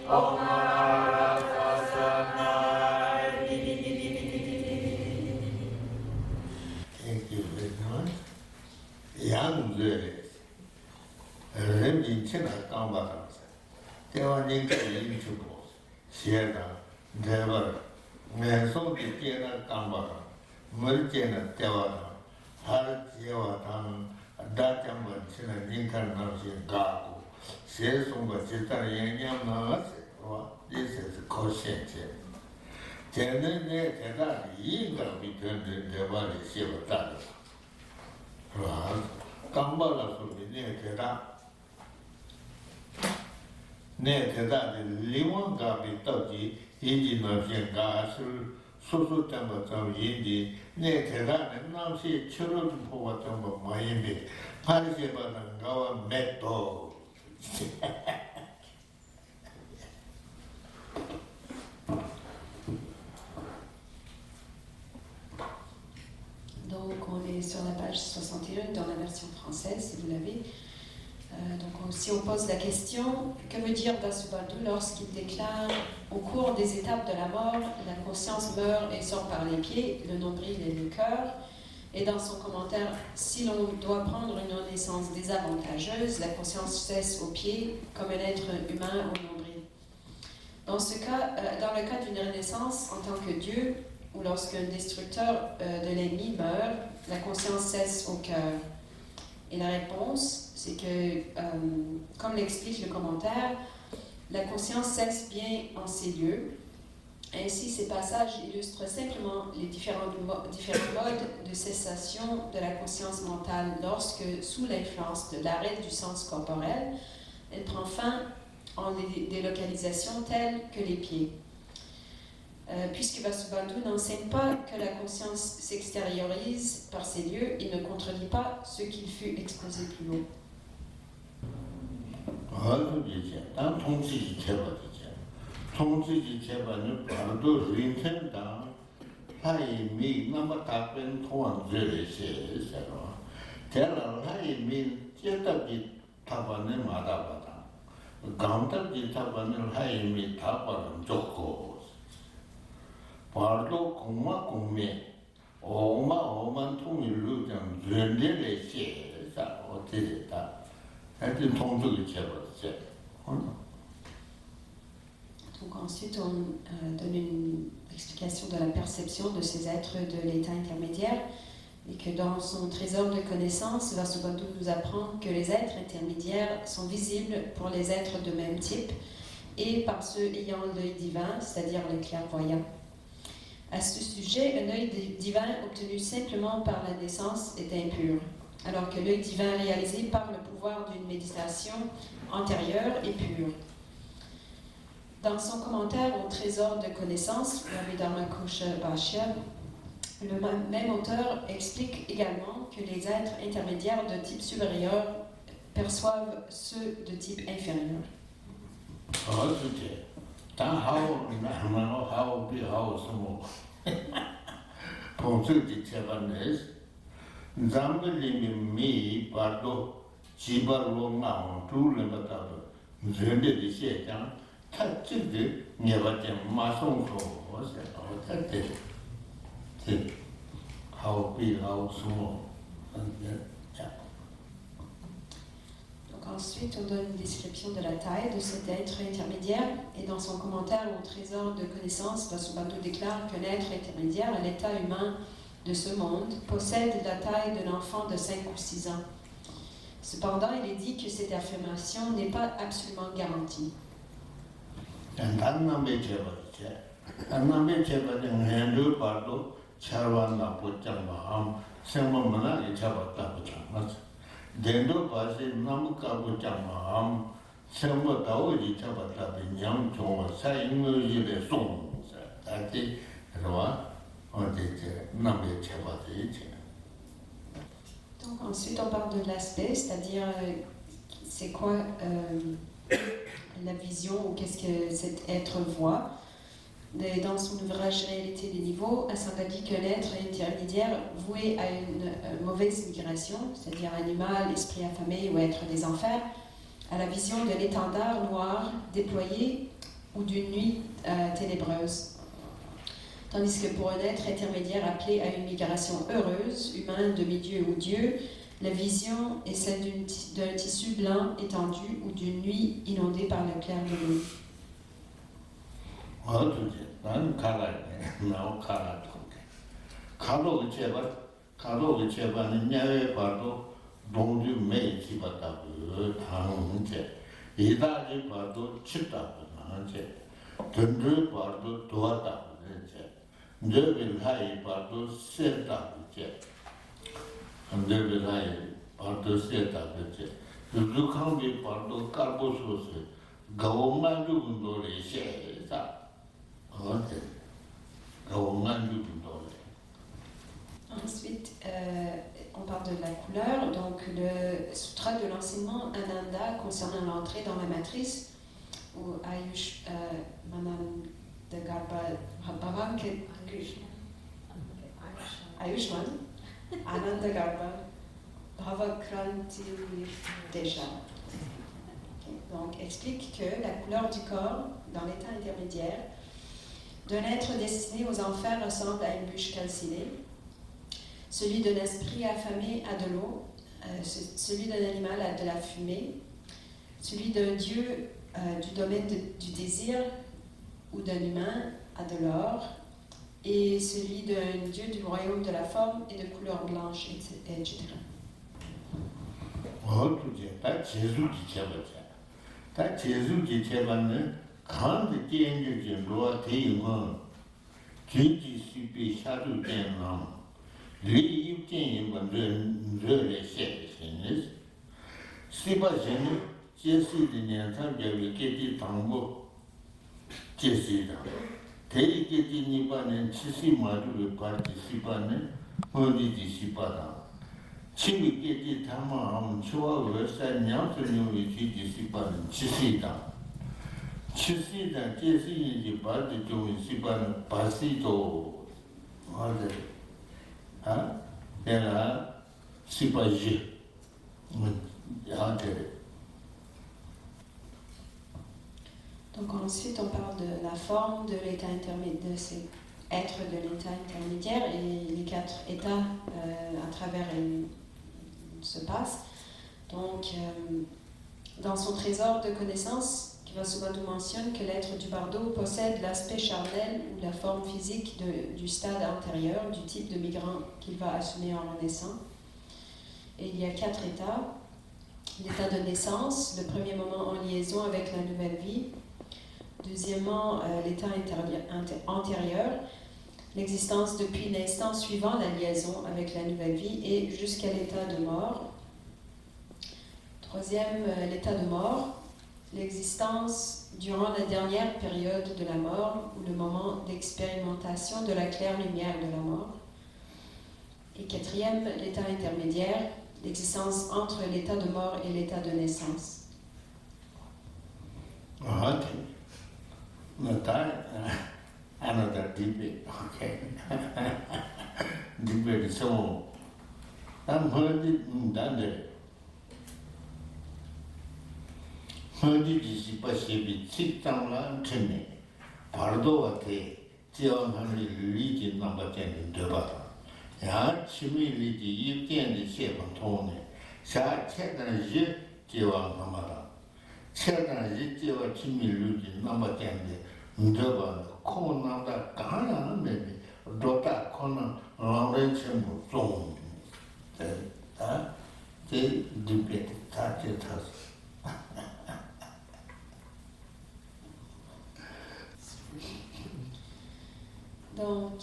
Thank you very much. Young girl. Remember, China Kamba. They were named YouTube. Sierra, Dever, Meso de China Kamba, Merchant Tevara, Har Jevatan, Dachamba, China Incarnation Gaku, says on the Chitarian, this is conscience. Tendon, that eager between the Devali Shiva. Kambala should be near Keda. Near Keda, the Limon Gabi Toji, Indian of Gas, Susu Temple of Indi, near Keda, and now see children for what of Miami, Parisaba and Gawa Meto. Donc on est sur la page 61 dans la version française, si vous l'avez. Si on pose la question, que veut dire Vasubandhu lorsqu'il déclare au cours des étapes de la mort, la conscience meurt et sort par les pieds, le nombril et le cœur. Et dans son commentaire, si l'on doit prendre une renaissance désavantageuse, la conscience cesse aux pieds comme un être humain au nombril. Dans le cas d'une renaissance en tant que Dieu, ou lorsqu'un destructeur de l'ennemi meurt, la conscience cesse au cœur. Et la réponse, c'est que, comme l'explique le commentaire, la conscience cesse bien en ces lieux. Ainsi, ces passages illustrent simplement les différents modes de cessation de la conscience mentale lorsque, sous l'influence de l'arrêt du sens corporel, elle prend fin en des localisations telles que les pieds. Puisque Vasubandhu n'enseigne pas que la conscience s'extériorise par ces lieux, il ne contredit pas ce qu'il fut exposé plus haut. Pardo kuma kume, oma 통일 루장 전례를 시에서 어떻게다. 하여튼 통속이 채웠어요. Donc ensuite, on donne une explication de la perception de ces êtres de l'état intermédiaire et que dans son trésor de connaissances, Vasubandhu nous apprend que les êtres intermédiaires sont visibles pour les êtres de même type et par ceux ayant l'œil divin, c'est-à-dire les clairvoyants. À ce sujet, un œil divin obtenu simplement par la naissance est impur, alors que l'œil divin réalisé par le pouvoir d'une méditation antérieure est pur. Dans son commentaire au trésor de connaissances, Abhidharma Kosha Bhashya, le même auteur explique également que les êtres intermédiaires de type supérieur perçoivent ceux de type inférieur. Ensuite, on donne une description de la taille de cet être intermédiaire et dans son commentaire au trésor de connaissances, Vasubandhu déclare qu'un être intermédiaire à l'état humain de ce monde possède la taille d'un enfant de 5 ou 6 ans. Cependant, il est dit que cette affirmation n'est pas absolument garantie. Dendo pasi namukabu chama sembo daoji chabata binyam chonga sa ingoji le song ati rwa odete nambe chabata ichi. Donc ensuite on parle de l'aspect, c'est-à-dire c'est quoi la vision ou qu'est-ce que cet être voit. Dans son ouvrage Réalité des niveaux, Asanga dit que l'être intermédiaire voué à une mauvaise migration, c'est-à-dire animal, esprit affamé ou être des enfers, a la vision de l'étendard noir déployé ou d'une nuit ténébreuse. Tandis que pour un être intermédiaire appelé à une migration heureuse, humain, demi-dieu ou Dieu, la vision est celle d'un tissu blanc étendu ou d'une nuit inondée par le clair de lune. Ensuite, on parle de la couleur. Donc, le sutra de l'enseignement Ananda concernant l'entrée dans la matrice, ou Ayushman, Ananda Garbha Bhavakranti Desha. Donc, explique que la couleur du corps, dans l'état intermédiaire, d'un être destiné aux enfers ressemble à une bûche calcinée. Celui d'un esprit affamé a de l'eau, celui d'un animal a de la fumée, celui d'un dieu du domaine du désir ou d'un humain a de l'or, et celui d'un dieu du royaume de la forme est de couleur blanche, etc. Donc ensuite, on parle de la forme de l'état intermédiaire, de ces êtres de l'état intermédiaire et les 4 états à travers se passent. Donc, dans son trésor de connaissances, Vasubandhu mentionne que l'être du bardo possède l'aspect charnel ou la forme physique du stade antérieur, du type de migrant qu'il va assumer en renaissant. Et il y a 4 états. L'état de naissance, le premier moment en liaison avec la nouvelle vie. Deuxièmement, l'état antérieur, l'existence depuis l'instant suivant la liaison avec la nouvelle vie et jusqu'à l'état de mort. Troisième, l'état de mort, l'existence durant la dernière période de la mort ou le moment d'expérimentation de la claire lumière de la mort. Et quatrième, l'état intermédiaire, l'existence entre l'état de mort et l'état de naissance. Another debate, okay. Debate so I'm heard done. Heard is possibly sit down and me. Pardovate, John Henry Legion number 10 in Deba. Ya Chimmy Ligi, you can the shape of Tony. Sha Chetan Jit, Jiwa Namara. Chetan Jit, Jiwa Chimmy Legion number 10 in Deba. Kona Ghana, maybe, Dota Kona, Lawrence Zone. They debate that it has. Donc,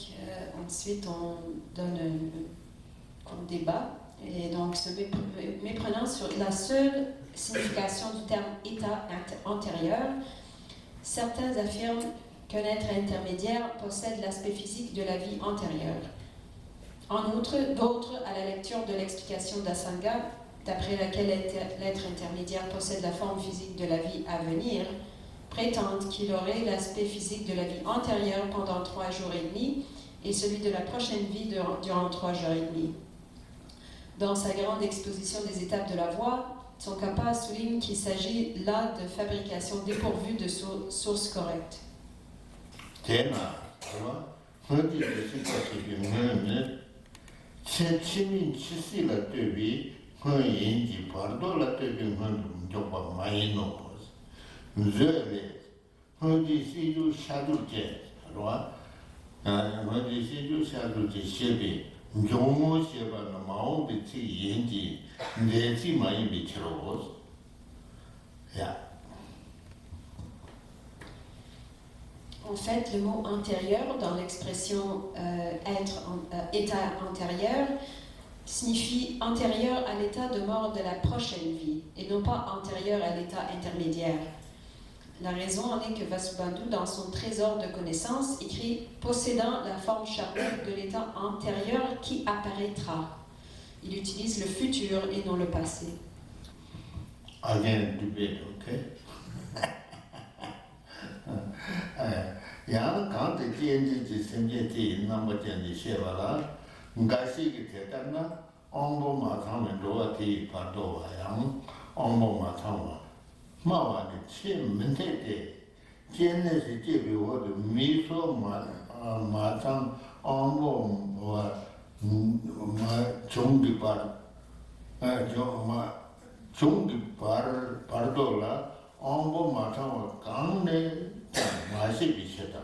ensuite, on donne un court débat, et donc se méprenant sur la seule signification du terme état antérieur, certains affirment qu'un être intermédiaire possède l'aspect physique de la vie antérieure. En outre, d'autres, à la lecture de l'explication d'Asanga, d'après laquelle l'être intermédiaire possède la forme physique de la vie à venir, prétendent qu'il aurait l'aspect physique de la vie antérieure pendant 3 jours et demi et celui de la prochaine vie durant 3 jours et demi. Dans sa grande exposition des étapes de la voie, Tsongkhapa souligne qu'il s'agit là de fabrication dépourvue de sources correctes. Tena, Hadi Besiktas'ı Çeçimin çisiyle töbi Hınci pardola töbi hındım joba maynos. Zöyle Hadi siyu şadurce Arwa Hadi siyu şadurce şebi Jomo şebana mao biti yenci Neci mayi biçiroz. Ya. En fait, le mot antérieur dans l'expression état antérieur signifie antérieur à l'état de mort de la prochaine vie et non pas antérieur à l'état intermédiaire. La raison en est que Vasubandhu, dans son trésor de connaissances, écrit possédant la forme charnelle de l'état antérieur qui apparaîtra. Il utilise le futur et non le passé. Again, debate, okay? 야, 강대 지엔지 생계지 남버전이 쉐발라 가시기 대단나 엄보 마상은 로아티 파도와양 엄보 마상와 마와니 치문테데 제네시 제비워도 미소 마상 엄보와 종기발 종기발 발도라 엄보 마상와 강내 맛이 비슷하다.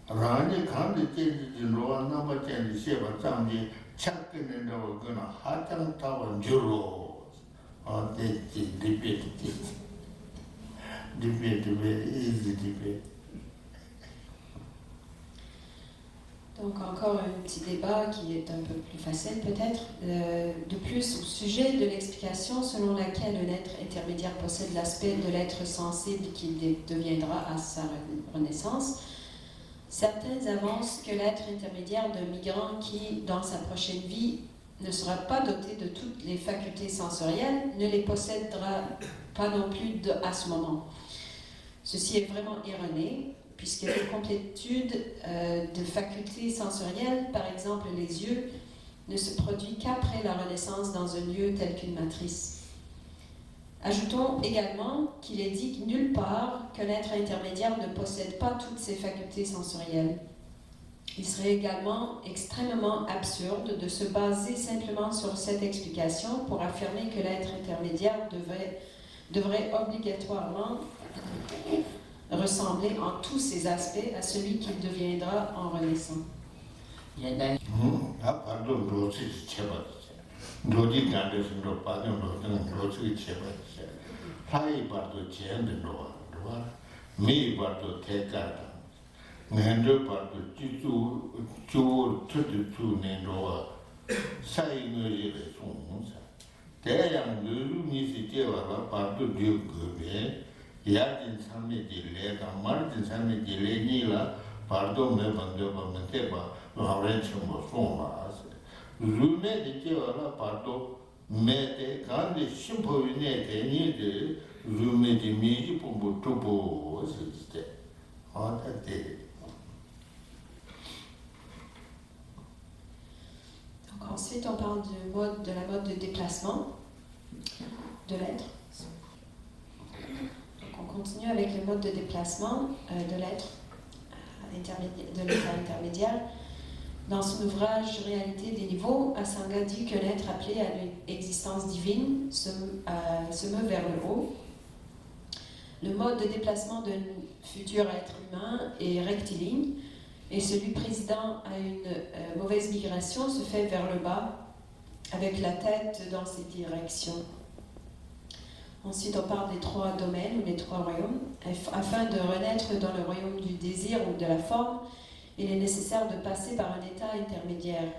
라니 간데 찌지 로아 나머지는 시바 장지 착근는다고 그나 하장 타원 주로 어때지 리피트 easy debate. Donc encore un petit débat qui est un peu plus facile peut-être. De plus, au sujet de l'explication selon laquelle un être intermédiaire possède l'aspect de l'être sensible qui deviendra à sa renaissance, certains avancent que l'être intermédiaire d'un migrant qui, dans sa prochaine vie, ne sera pas doté de toutes les facultés sensorielles, ne les possédera pas non plus à ce moment. Ceci est vraiment erroné, puisque les complétudes de facultés sensorielles, par exemple les yeux, ne se produit qu'après la renaissance dans un lieu tel qu'une matrice. Ajoutons également qu'il est dit nulle part qu'un être intermédiaire ne possède pas toutes ses facultés sensorielles. Il serait également extrêmement absurde de se baser simplement sur cette explication pour affirmer que l'être intermédiaire devrait obligatoirement ressembler en tous ses aspects à celui qu'il deviendra en renaissant. pardon, 로치 쳐봤어. 로지 간데스로 빠진 로치 쳐봤어. 하이 봐도 제한된 로아. 미 봐도 대가다. 내한도 봐도 주 투는 로아. 사이너지를 송사. 대양 누르미시 제와라 봐도 듀그베. 야진 삼미지 레가 마르진 삼미지 레니라 pardo me bando bamente ba laurence mo soma lume de tiora pardo me de grande simpoine de ni de lume de miji pombo tobo c'était Donc ensuite on parle de la mode de déplacement de l'être. On continue avec le mode de déplacement de l'être, de l'état intermédiaire. Dans son ouvrage Réalité des niveaux, Asanga dit que l'être appelé à une existence divine se meut vers le haut. Le mode de déplacement d'un futur être humain est rectiligne et celui présidant à une mauvaise migration se fait vers le bas avec la tête dans cette direction. Ensuite, on parle des trois domaines ou des trois royaumes. Afin de renaître dans le royaume du désir ou de la forme, il est nécessaire de passer par un état intermédiaire.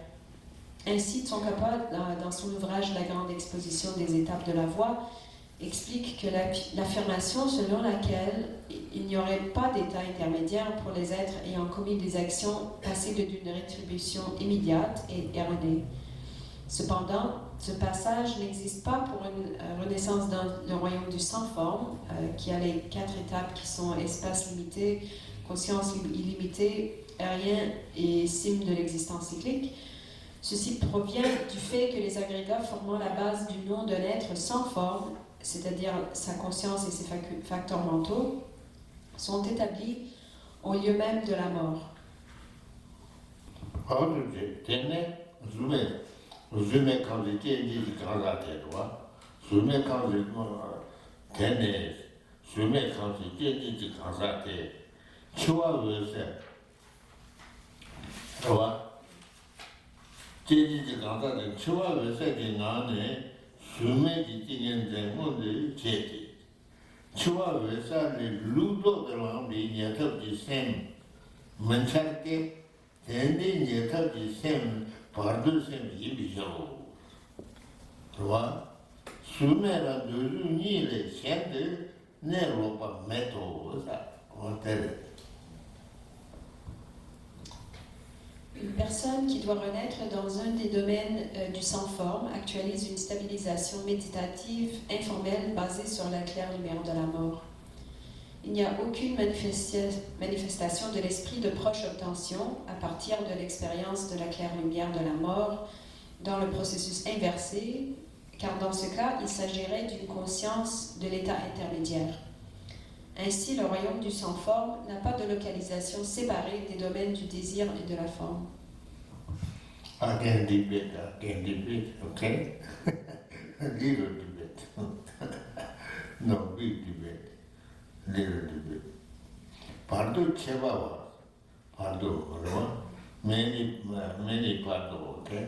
Ainsi, Tsongkhapa, dans son ouvrage La grande exposition des étapes de la voie, explique que l'affirmation selon laquelle il n'y aurait pas d'état intermédiaire pour les êtres ayant commis des actions passibles d'une rétribution immédiate est erronée. Cependant, ce passage n'existe pas pour une renaissance dans le royaume du sans-forme, qui a les 4 étapes qui sont espace limité, conscience illimitée, aérien et cime de l'existence cyclique, Ceci provient du fait que les agrégats formant la base du nom d'un être sans forme, c'est-à-dire sa conscience et ses facteurs mentaux, sont établis au lieu même de la mort. Une personne qui doit renaître dans un des domaines du sans-forme actualise une stabilisation méditative informelle basée sur la claire lumière de la mort. Il n'y a aucune manifestation de l'esprit de proche obtention à partir de l'expérience de la claire lumière de la mort dans le processus inversé, car dans ce cas, il s'agirait d'une conscience de l'état intermédiaire. Ainsi, le royaume du sans-forme n'a pas de localisation séparée des domaines du désir et de la forme. Again debate, okay? Little debate. No, big debate. Little debate. Pardo chebawa. Pardo, many pardo, okay?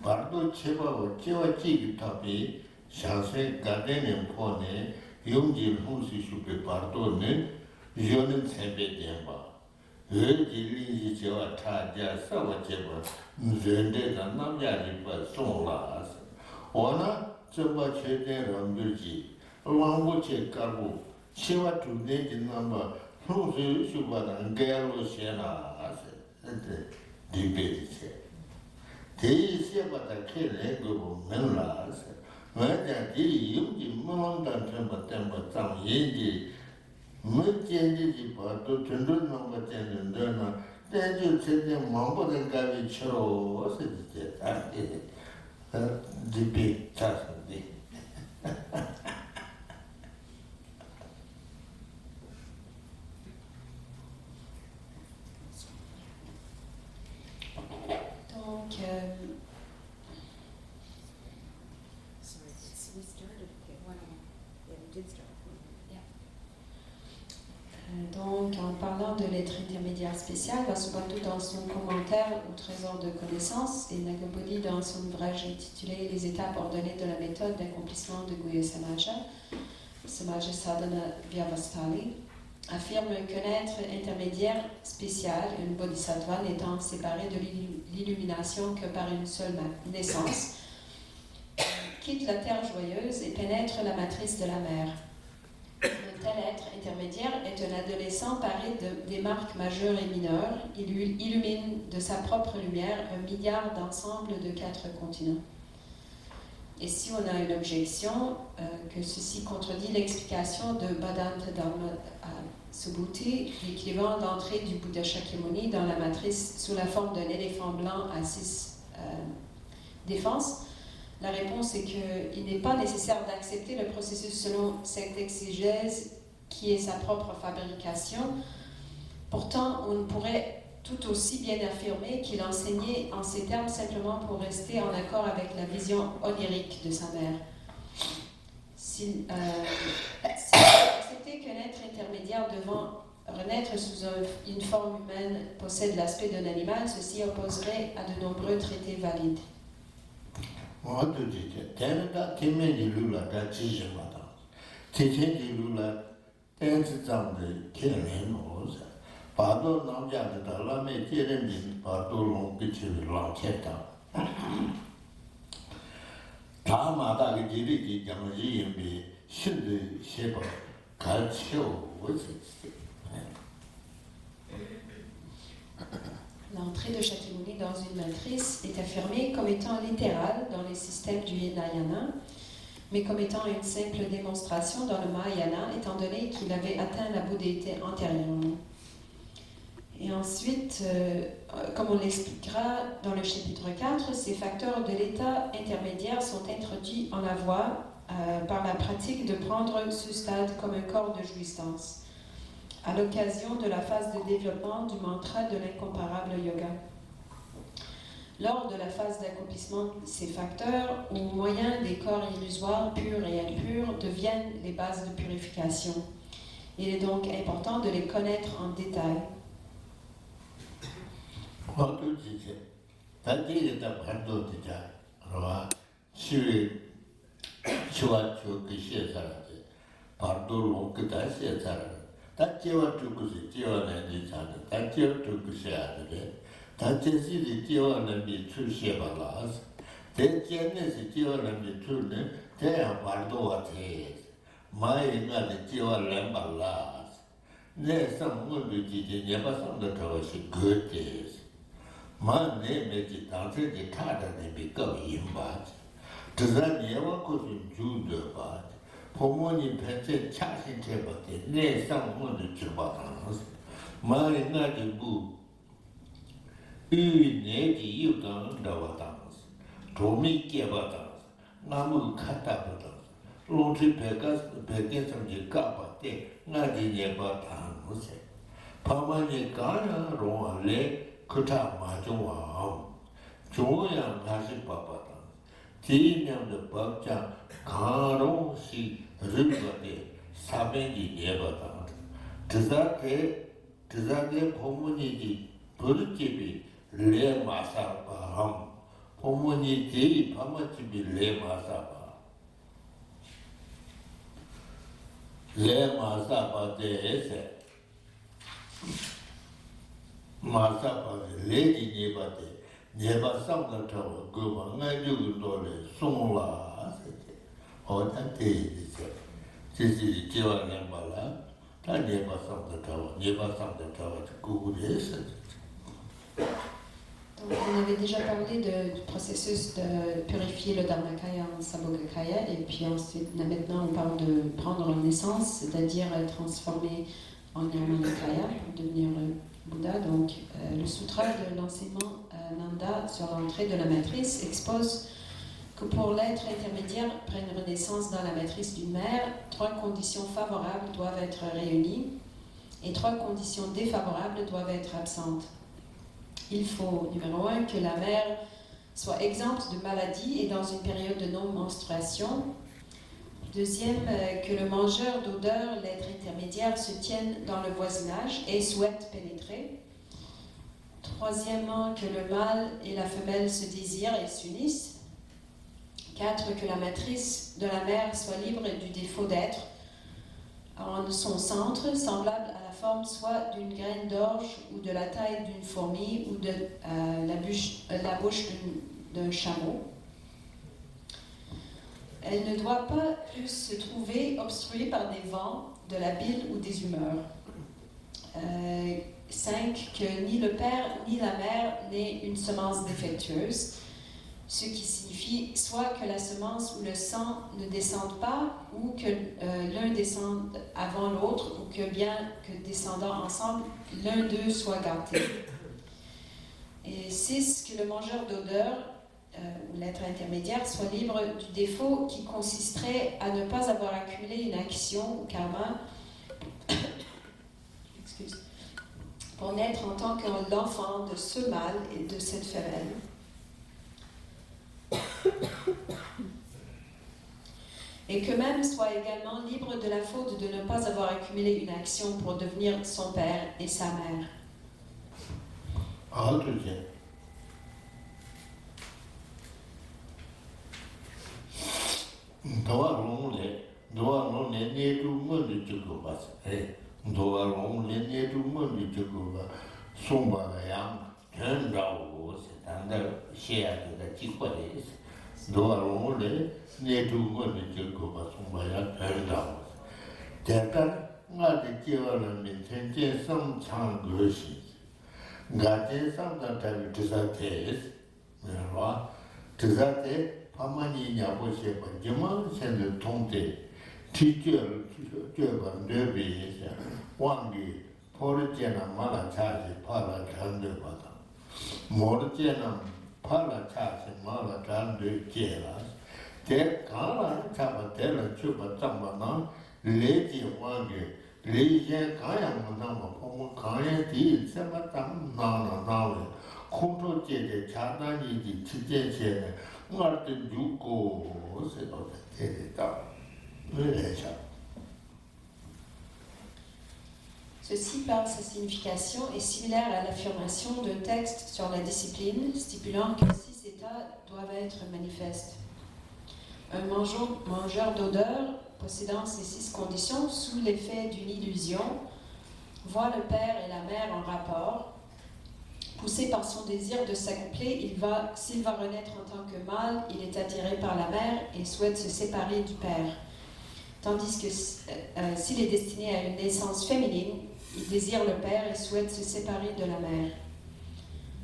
Pardo chebawa, chewa chigi tapi, shanse garden pone, yongjil hunsi shupe pardo ne, jonen sembe demba. Jilin jiwa taja sawa cheba, nzende na namja riba songla. Ona cheba chede rambirji, lambo che kabu, chewa tunde jinamba, hunsi shubana ngayalo shena ase, dibeti che. Teyi seba ta kele gobo menla ase, maja di yungi malandan temba tam yenji, Mujindi Pato, Tundun number 10 and Dana, then you said the Mambo and Gavi Cho, was it? The big task. Donc, Sorry, we started, okay, why don't we, yeah, we did start. Donc, en parlant de l'être intermédiaire spécial, Vasubandhu dans son commentaire au trésor de connaissances et Nagabodhi dans son ouvrage intitulé Les étapes ordonnées de la méthode d'accomplissement de Guhya Samaja, Samaja Sadhana Vyavastali, affirme qu'un être intermédiaire spécial, une bodhisattva n'étant séparé de l'illumination que par une seule naissance, quitte la terre joyeuse et pénètre la matrice de la mer. Un tel être intermédiaire est un adolescent paré des marques majeures et mineures. Il illumine de sa propre lumière 1 milliard d'ensembles de 4 continents. Et si on a une objection, que ceci contredit l'explication de Bhadanta Dhamma Subhuti, l'équivalent d'entrée du Bouddha Shakyamuni dans la matrice sous la forme d'un éléphant blanc à 6 défenses, la réponse est qu'il n'est pas nécessaire d'accepter le processus selon cette exégèse qui est sa propre fabrication. Pourtant, on pourrait tout aussi bien affirmer qu'il enseignait en ces termes simplement pour rester en accord avec la vision onirique de sa mère. Si accepter qu'un être intermédiaire devant renaître sous une forme humaine possède l'aspect d'un animal, ceci opposerait à de nombreux traités valides. Pado namja de la me tienen din pado long pichu long cheta. Ta ma da ge ji ji jang ji yin bi shin de xie ba ga qiu wo zi. L'entrée de Shakyamuni dans une matrice est affirmée comme étant littérale dans les systèmes du Hinayana, mais comme étant une simple démonstration dans le Mahayana, étant donné qu'il avait atteint la bouddhéité antérieurement. Et ensuite, comme on l'expliquera dans le chapitre 4, ces facteurs de l'état intermédiaire sont introduits en la voie par la pratique de prendre ce stade comme un corps de jouissance, à l'occasion de la phase de développement du mantra de l'incomparable yoga. Lors de la phase d'accomplissement, ces facteurs, au moyen des corps illusoires purs et impurs, deviennent les bases de purification. Il est donc important de les connaître en détail. Donc, on avait déjà parlé du processus de purifier le Dharmakaya en Sambhogakaya, et puis ensuite, là, maintenant, on parle de prendre naissance, c'est-à-dire transformer en Nirmanakaya pour devenir Bouddha. Donc, le sutra de l'enseignement Nanda sur l'entrée de la matrice expose que pour l'être intermédiaire prendre naissance dans la matrice d'une mère, 3 conditions favorables doivent être réunies et 3 conditions défavorables doivent être absentes. Il faut, numéro 1, que la mère soit exempte de maladie et dans une période de non-menstruation. Deuxième, que le mangeur d'odeur, l'être intermédiaire, se tienne dans le voisinage et souhaite pénétrer. Troisièmement, que le mâle et la femelle se désirent et s'unissent. 4, que la matrice de la mère soit libre du défaut d'être en son centre, semblable à la forme soit d'une graine d'orge ou de la taille d'une fourmi ou de la bouche d'un chameau. Elle ne doit pas plus se trouver obstruée par des vents, de la bile ou des humeurs. 5, que ni le père ni la mère n'aient une semence défectueuse, ce qui signifie soit que la semence ou le sang ne descendent pas, ou que l'un descende avant l'autre, ou que bien que descendant ensemble, l'un d'eux soit gâté. Et 6, que le mangeur d'odeur, ou l'être intermédiaire, soit libre du défaut qui consisterait à ne pas avoir accumulé une action ou karma pour naître en tant qu'enfant de ce mâle et de cette femelle. Et que même soit également libre de la faute de ne pas avoir accumulé une action pour devenir son père et sa mère. 포르제나 말아차지 팔아 잔들 받아 모르제나 팔아 차지 말아 잔들 제라 대 가라 잡아 대라 주바 잡아나 레지 와게 레제 가야 만나면 보면 가야 뒤 세바tam 나나 콘토제데 자나니지 지제제네 말때 죽고 세도 되다 그래서 Ceci, par sa signification, est similaire à l'affirmation d'un texte sur la discipline, stipulant que 6 états doivent être manifestes. Un mangeur d'odeur, possédant ces 6 conditions, sous l'effet d'une illusion, voit le père et la mère en rapport. Poussé par son désir de s'accoupler, s'il va renaître en tant que mâle, il est attiré par la mère et souhaite se séparer du père. Tandis que s'il est destiné à une naissance féminine, il désire le père et souhaite se séparer de la mère.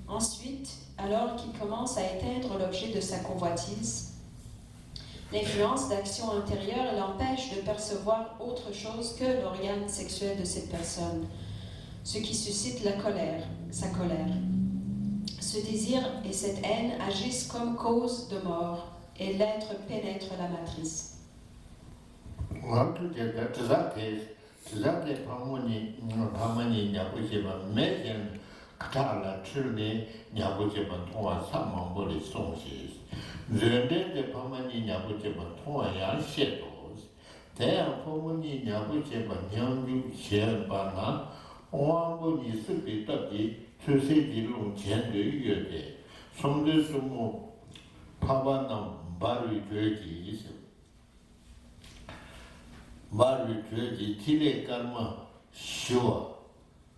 Ensuite, alors qu'il commence à éteindre l'objet de sa convoitise, l'influence d'action intérieure l'empêche de percevoir autre chose que l'organe sexuel de cette personne, ce qui suscite la colère, sa colère. Ce désir et cette haine agissent comme cause de mort, et l'être pénètre la matrice. Tizake pamani nyabucheba mejen katala chirne nyabucheba tonga samamboli songshis. Zende pamani nyabucheba tonga yang shetos. Teyang pamani nyabucheba nyangju shenpa na oangbo ni supi tabi susi dilung chende yode. Songde sumo paba nam baru jueji isi. 바르 죄지 티레 karma 쇼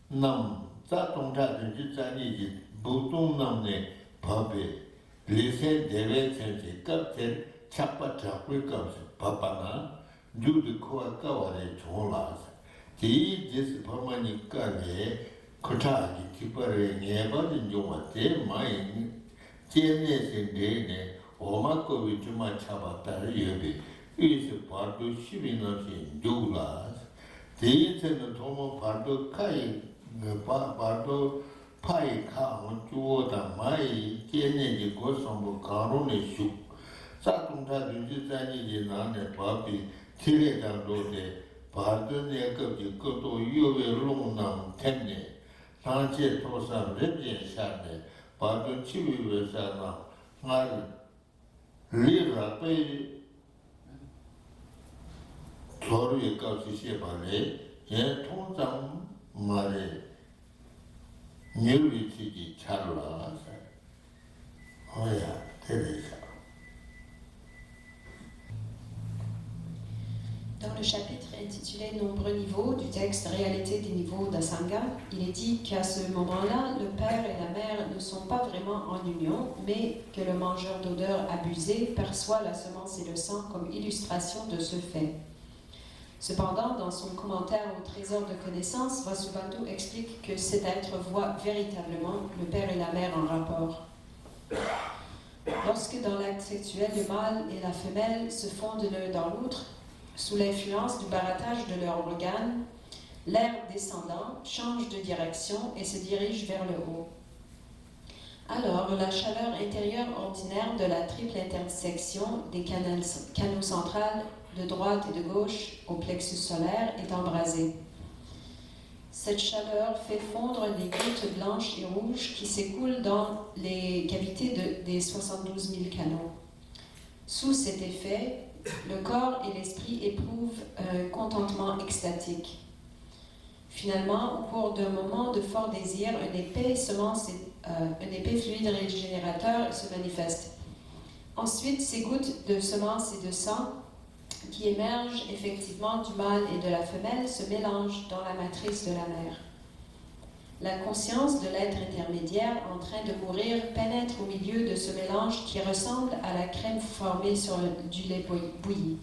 남 자동차 주자니지 보통 남네 법에 리세 대외 전체 껍질 잡아 잡을 것 바빠나 누드 코아까와래 좋아라서 이 제스 법만이까네 코타기 기뻐를 내버린 용어 대 마이 제네세데네 오마코비 주마 잡았다 여비 이스 바도 시비나시 조글라스 대체는 도모 바도 카이 바도 파이 카온 주오다 마이 제네지 고성부 가론의 슈 사통다 윤지자니지 나네 바비 티레장도데 바드네 급지 것도 유외 롱남 텐네 산체 토사 랩제 샤네 바도 치위외사나 말 리라페 서로의 값이 시에발에 예 통장 말에 멸위치기 잘라서 어야 대대사. Dans le chapitre intitulé Nombreux niveaux du texte Réalité des niveaux d'Asanga, il est dit qu'à ce moment-là, le père et la mère ne sont pas vraiment en union, mais que le mangeur d'odeur abusé perçoit la semence et le sang comme illustration de ce fait. Cependant, dans son commentaire au trésor de connaissances, Vasubandhu explique que cet être voit véritablement le père et la mère en rapport. Lorsque dans l'acte sexuel, le mâle et la femelle se fondent l'un dans l'autre, sous l'influence du barattage de leurs organes, l'air descendant change de direction et se dirige vers le haut. Alors, la chaleur intérieure ordinaire de la triple intersection des canaux centrales de droite et de gauche au plexus solaire est embrasée. Cette chaleur fait fondre les gouttes blanches et rouges qui s'écoulent dans les cavités des 72 000 canaux. Sous cet effet, le corps et l'esprit éprouvent un contentement extatique. Finalement, au cours d'un moment de fort désir, un épais fluide régénérateur se manifeste. Ensuite, ces gouttes de semence et de sang qui émergent effectivement du mâle et de la femelle se mélangent dans la matrice de la mère. La conscience de l'être intermédiaire en train de mourir pénètre au milieu de ce mélange qui ressemble à la crème formée sur du lait bouilli.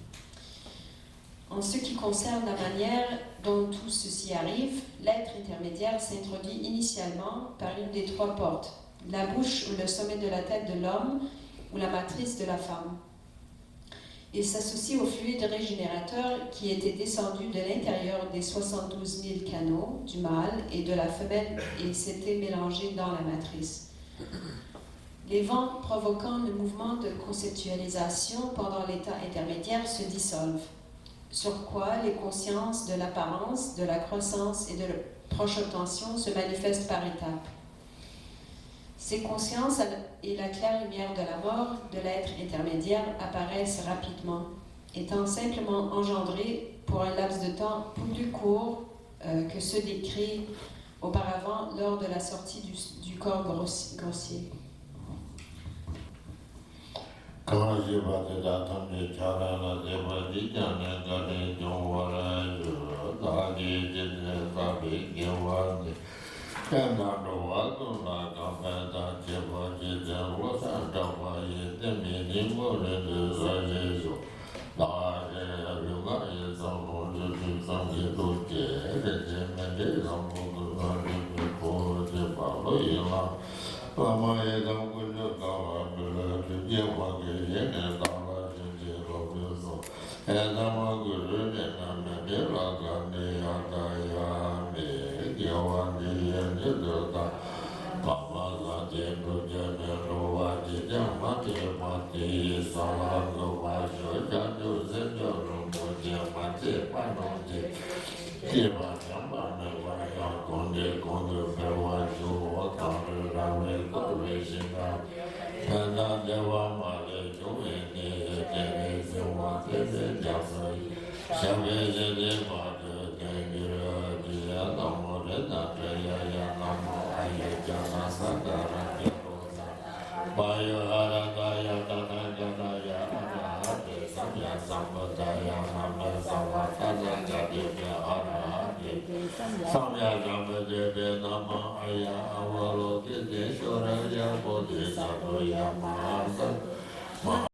En ce qui concerne la manière dont tout ceci arrive, l'être intermédiaire s'introduit initialement par une des 3 portes, la bouche ou le sommet de la tête de l'homme ou la matrice de la femme. Il s'associe au fluide régénérateur qui était descendu de l'intérieur des 72 000 canaux du mâle et de la femelle et s'était mélangé dans la matrice. Les vents provoquant le mouvement de conceptualisation pendant l'état intermédiaire se dissolvent, sur quoi les consciences de l'apparence, de la croissance et de la projection se manifestent par étapes. Ces consciences et la claire lumière de la mort de l'être intermédiaire apparaissent rapidement, étant simplement engendrées pour un laps de temps plus court que ceux décrits auparavant lors de la sortie du corps grossier.